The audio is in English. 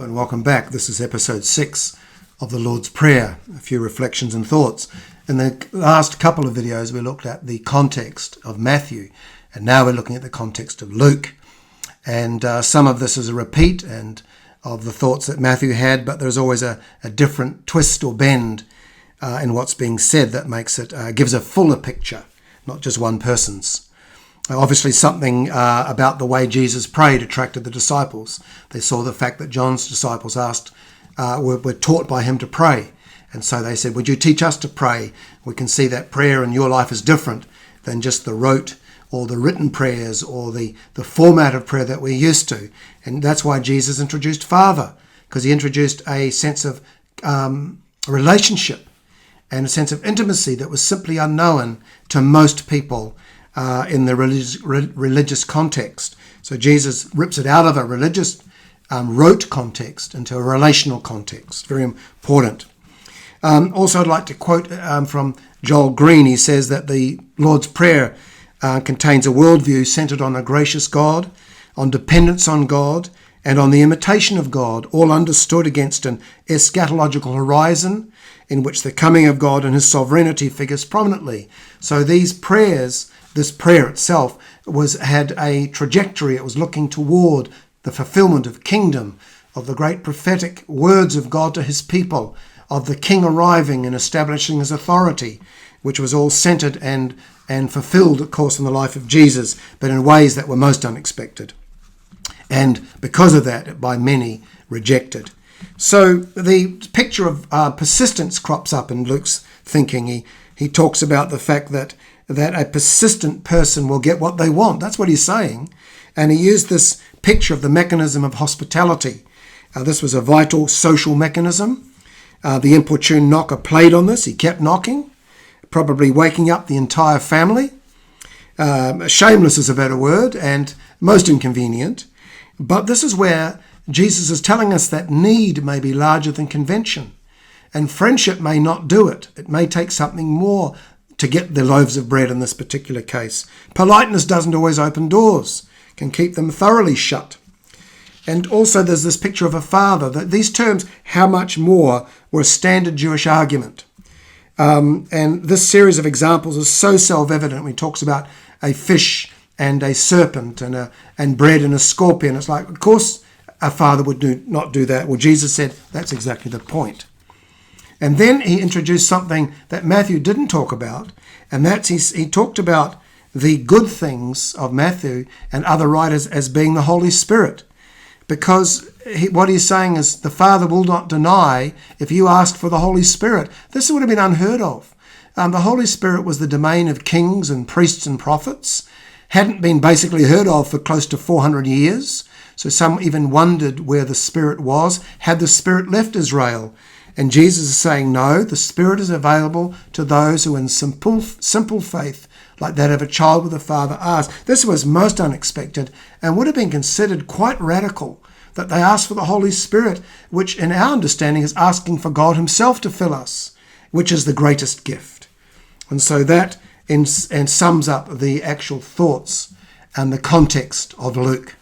And welcome back. This is episode 6 of the Lord's Prayer, a few reflections and thoughts. In the last couple of videos we looked at the context of Matthew, and now we're looking at the context of Luke. And some of this is a repeat and of the thoughts that Matthew had, but there's always a different twist or bend in what's being said that makes it gives a fuller picture, not just one person's. Obviously, something about the way Jesus prayed attracted the disciples. They saw the fact that John's disciples were taught by him to pray. And so they said, would you teach us to pray? We can see that prayer in your life is different than just the rote or the written prayers or the format of prayer that we're used to. And that's why Jesus introduced Father, because he introduced a sense of relationship and a sense of intimacy that was simply unknown to most people in the religious context. So Jesus rips it out of a religious rote context into a relational context. Very important. Also, I'd like to quote from Joel Green. He says that the Lord's Prayer contains a worldview centered on a gracious God, on dependence on God, and on the imitation of God, all understood against an eschatological horizon in which the coming of God and his sovereignty figures prominently. So these prayers, this prayer itself, had a trajectory. It was looking toward the fulfillment of kingdom, of the great prophetic words of God to his people, of the king arriving and establishing his authority, which was all centered and fulfilled, of course, in the life of Jesus, but in ways that were most unexpected. And because of that, by many rejected. So the picture of persistence crops up in Luke's thinking. He talks about the fact that a persistent person will get what they want. That's what he's saying. And he used this picture of the mechanism of hospitality. This was a vital social mechanism. The importune knocker played on this. He kept knocking, probably waking up the entire family. Shameless is a better word, and most inconvenient. But this is where Jesus is telling us that need may be larger than convention. And friendship may not do it. It may take something more to get the loaves of bread in this particular case. Politeness doesn't always open doors, can keep them thoroughly shut. And also there's this picture of a father. That these terms, how much more, were a standard Jewish argument. And this series of examples is so self-evident when he talks about a fish and a serpent and bread and a scorpion. It's like, of course, a father would not do that. Well, Jesus said that's exactly the point. And then he introduced something that Matthew didn't talk about, and that's he talked about the good things of Matthew and other writers as being the Holy Spirit. Because what he's saying is the Father will not deny if you asked for the Holy Spirit. This would have been unheard of. The Holy Spirit was the domain of kings and priests and prophets, hadn't been basically heard of for close to 400 years. So some even wondered where the Spirit was. Had the Spirit left Israel? And Jesus is saying, no, the Spirit is available to those who in simple faith, like that of a child with a father, ask. This was most unexpected and would have been considered quite radical, that they asked for the Holy Spirit, which in our understanding is asking for God himself to fill us, which is the greatest gift. And so that sums up the actual thoughts and the context of Luke.